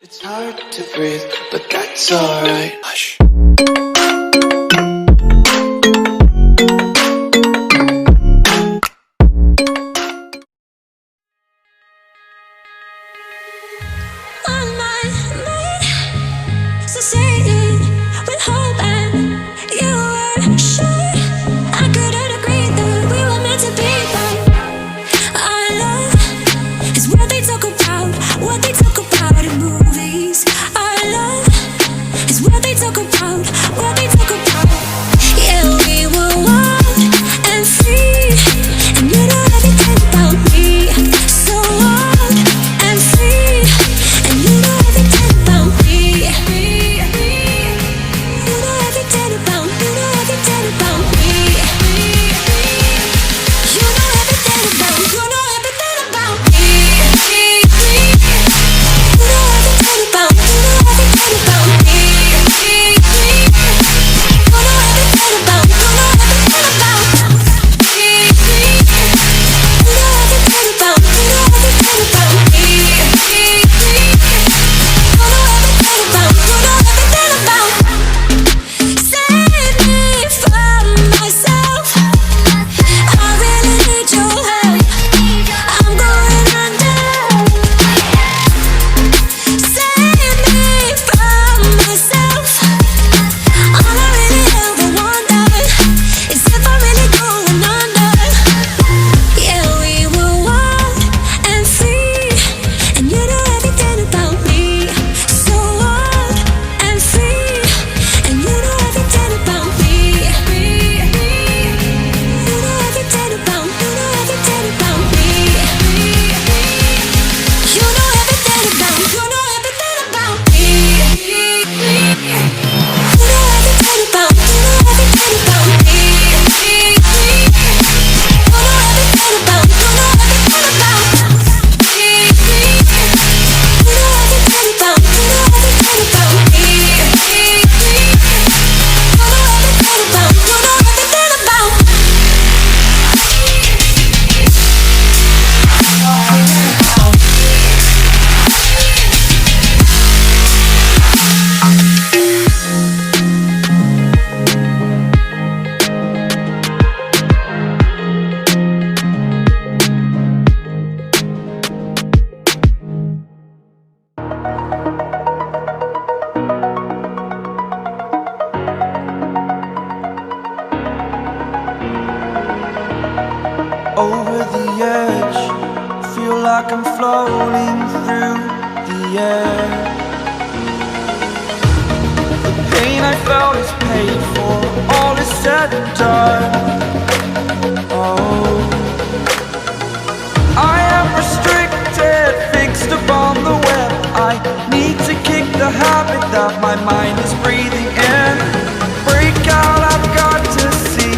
It's hard to breathe, but that's alright. Hush. Over the edge, feel like I'm floating through the air. The pain I felt is paid for, all is said and done. Oh, I am restricted, fixed upon the web. I need to kick the habit that my mind is breathing in. Break out, I've got to see.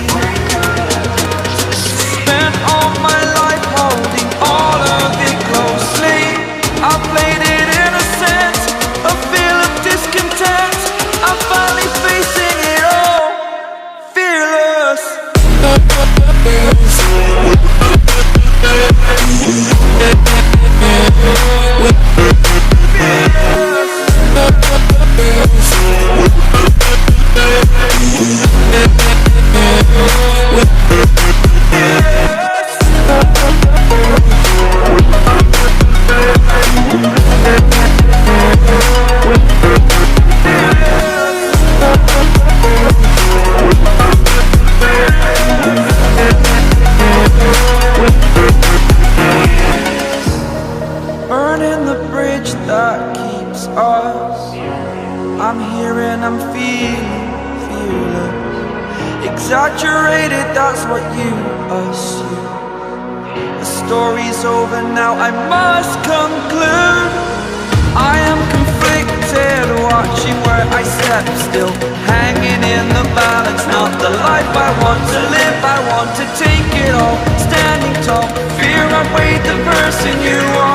Spent all my life holding all of it closely. I played it innocent, a feel of discontent. I'm finally facing it all, fearless. Burning the bridge that keeps us. I'm here and I'm feeling fearless. Exaggerated, that's what you assume. The story's over now, I must conclude. I am conflicted, watching where I step still, hanging in the balance. Not the life I want to live, I want to take it all. Standing tall, fear I weighed the person you are.